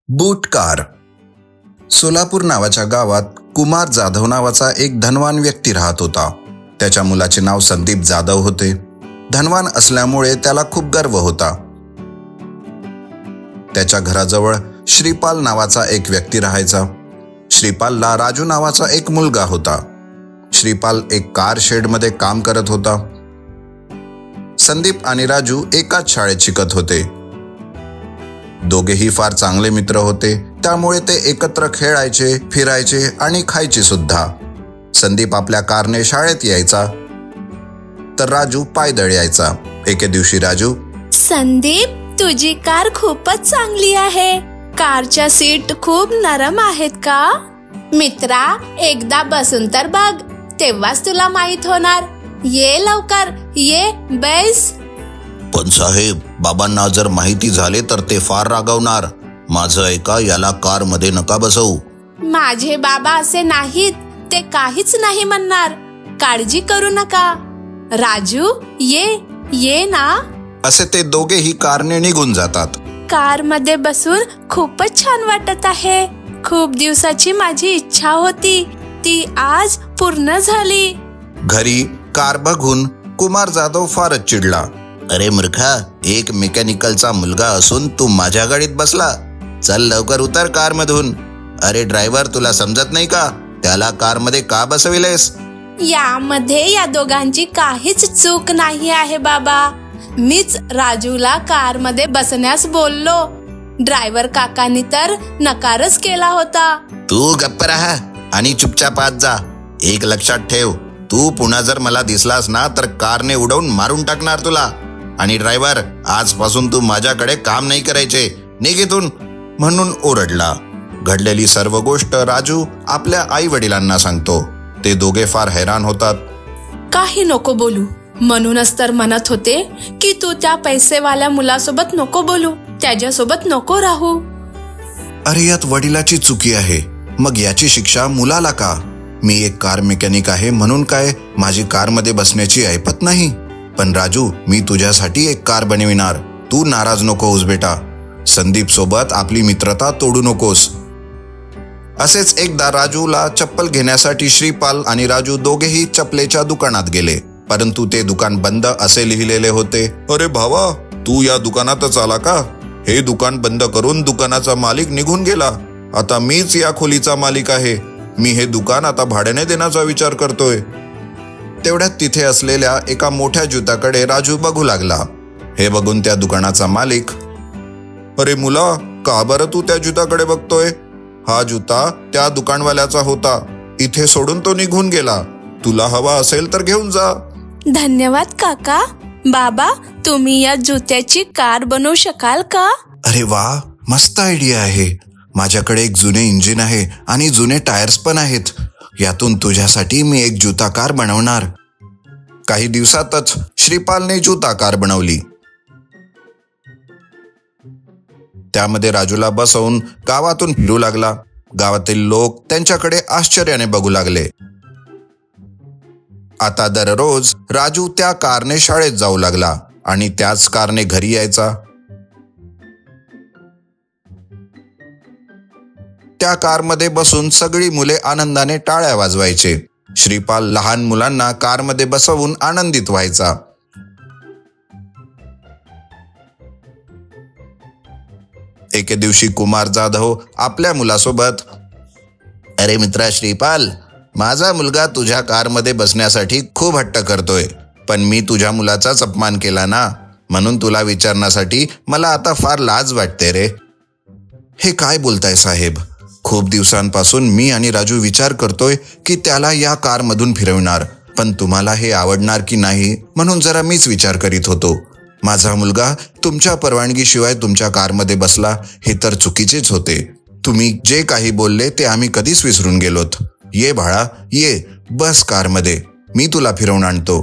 बूट car. Solapur नावाच्या गावात कुमार जाधव नावाचा एक धनवान व्यक्ती राहत होता. त्याच्या मुलाचे नाव संदीप जाधव होते. धनवान असल्यामुळे त्याला खूप गर्व होता. त्याच्या घराजवळ श्रीपाल नावाचा एक व्यक्ती राहायचा. श्रीपालला राजू नावाचा एक मुलगा होता. श्रीपाल एक कार शेडमध्ये काम करत होता. संदीप आणि राजू एकाच शाळेत शिकत होते. दोघेही फार चांगले मित्र होते. त्यामुळे ते एकत्र खेळायचे, फिरायचे आणि खायचे सुद्धा. संदीप आपल्या कारने शाळेत यायचा तर राजू पायदळ यायचा. एके दिवशी राजू, संदीप, तुझी कार खूपच चांगली आहे. कारच्या सीट खूप नरम आहेत का? मित्रा, एकदा बसून तर बघ, तेव्हाच तुला माहित होणार. ये लवकर, ये, बैस. पण साहेब, बाबांना जर माहिती झाले तर ते फार रागावणार. माझं ऐका, याला कार मध्ये नका बसवू. माझे बाबा असे नाहीत, ते काहीच नाही म्हणणार. काळजी करू नका. राजू, ये ना. असे ते दोघेही कारने निघून जातात. कार मध्ये बसून खूपच छान वाटत आहे. खूप दिवसाची माझी इच्छा होती, ती आज पूर्ण झाली. घरी कार बघून कुमार जाधव फारच चिडला. अरे मूर्खा, एक मेकॅनिकलचा मुलगा असून तू माझ्या गाडीत बसला. चल लवकर उतर कार मधून. अरे ड्रायव्हर, तुला समजत नाही का? त्याला कार मध्ये का बसविलेस? यामध्ये या दोघांची काहीच चूक नाही आहे बाबा. मीच राजूला कार मध्ये बसण्यास बोललो. ड्रायव्हर काकांनी तर नकारच केला होता. तू गप्प राहा आणि चुपचाप आत जा. एक लक्षात ठेव, तू पुन्हा जर मला दिसलास ना तर कारने उडवून मारून टाकणार तुला. आणि ड्रायव्हर, आजपासून तू माझ्याकडे काम नाही करायचे, निघ इथून, म्हणून ओरडला. घडलेली सर्व गोष्ट राजू आपल्या आई वडिलांना सांगतो. ते दोघे फार हैराण होतात. काही नको बोलू, म्हणूनच तर म्हणत होते की तू त्या पैसेवाल्या मुलासोबत नको बोलू, त्याच्यासोबत नको राहू. अरे यात वडिलाची चुकी आहे, मग याची शिक्षा मुलाला का? मी एक कार मेकॅनिक आहे म्हणून काय माझी कार मध्ये बसण्याची ऐपत नाही? पण राजू, मी तुझ्यासाठी एक कार बनविणार. तू नाराज नको होस बेटा. संदीप सोबत आपली मित्रता तोडू नकोस. असेच एकदा राजूला चप्पल घेण्यासाठी श्रीपाल आणि राजू दोघेही चपलेच्या दुकानात गेले. परंतु ते दुकान बंद असे लिहिलेले होते. अरे भावा, तू या दुकानातच आला का? हे दुकान बंद करून दुकानाचा मालिक निघून गेला. आता मीच या खोलीचा मालिक आहे. मी हे दुकान आता भाड्याने देण्याचा विचार करतोय. तेवढ्यात तिथे असलेल्या एका मोठ्या जुत्याकडे राजू बघू लागला. हे बघून त्या दुकानाचा मालिक, अरे मुला, का बरं तू त्या जुत्याकडे बघतोय? हा जुता त्या दुकानवाल्याचा होता. इथे सोडून तो निघून गेला. तुला हवा असेल तर घेऊन जा. धन्यवाद काका. बाबा, तुम्ही या जुत्याची कार बनवू शकाल का? अरे वा, मस्त आयडिया आहे. माझ्याकडे एक जुने इंजिन आहे आणि जुने टायर्स पण आहेत. यातून तुझ्यासाठी मी एक जुता कार बनवणार. काही दिवसातच श्रीपालने जुता कार बनवली. त्यामध्ये राजूला बसवून गावातून फिरू लागला. गावातील लोक त्यांच्याकडे आश्चर्याने बघू लागले. आता दररोज राजू त्या कारने शाळेत जाऊ लागला आणि त्याच कारने घरी यायचा. त्या कारमध्ये बसून सगळी मुले आनंदाने टाळ्या वाजवायचे. श्रीपाल लहान मुलांना कारमध्ये बसवून आनंदित व्हायचा. एके दिवशी कुमार जाधव आपल्या मुलासोबत, अरे मित्रा श्रीपाल, माझा मुलगा तुझ्या कारमध्ये बसण्यासाठी खूप हट्ट करतोय. पण मी तुझ्या मुलाचाच अपमान केला ना, म्हणून तुला विचारण्यासाठी मला आता फार लाज वाटते रे. हे काय बोलताय साहेब? खूप दिवसांपासून मी आणि राजू विचार करतोय की त्याला या कारमधून फिरवणार. पण तुम्हाला हे आवडणार की नाही म्हणून जरा मीच विचार करीत होतो. माझा मुलगा तुमच्या परवानगीशिवाय तुमच्या कारमध्ये बसला, हे तर चुकीचेच होते. तुम्ही जे काही बोलले ते आम्ही कधीच विसरून गेलोत. ये बाळा, ये, बस कारमध्ये, मी तुला फिरवून आणतो.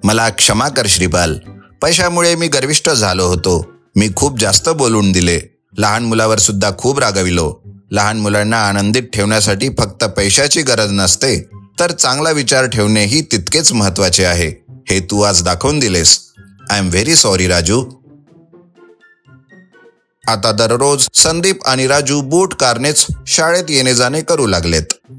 मला क्षमा कर श्रीपाल. पैशामुळे मी गर्विष्ठ झालो होतो. मी खूप जास्त बोलून दिले. लहान मुलावर सुद्धा खूप रागाविलो. लहान मुलांना आनंदित ठेवण्यासाठी फक्त पैशाची गरज नसते, तर चांगला विचार ठेवणेही तितकेच महत्वाचे आहे. हे तू आज दाखवून the less. I am very sorry Raju. आता दररोज संदीप आणि राजू बूट कारनेच शाळेत येणे जाणे करू लागलेत.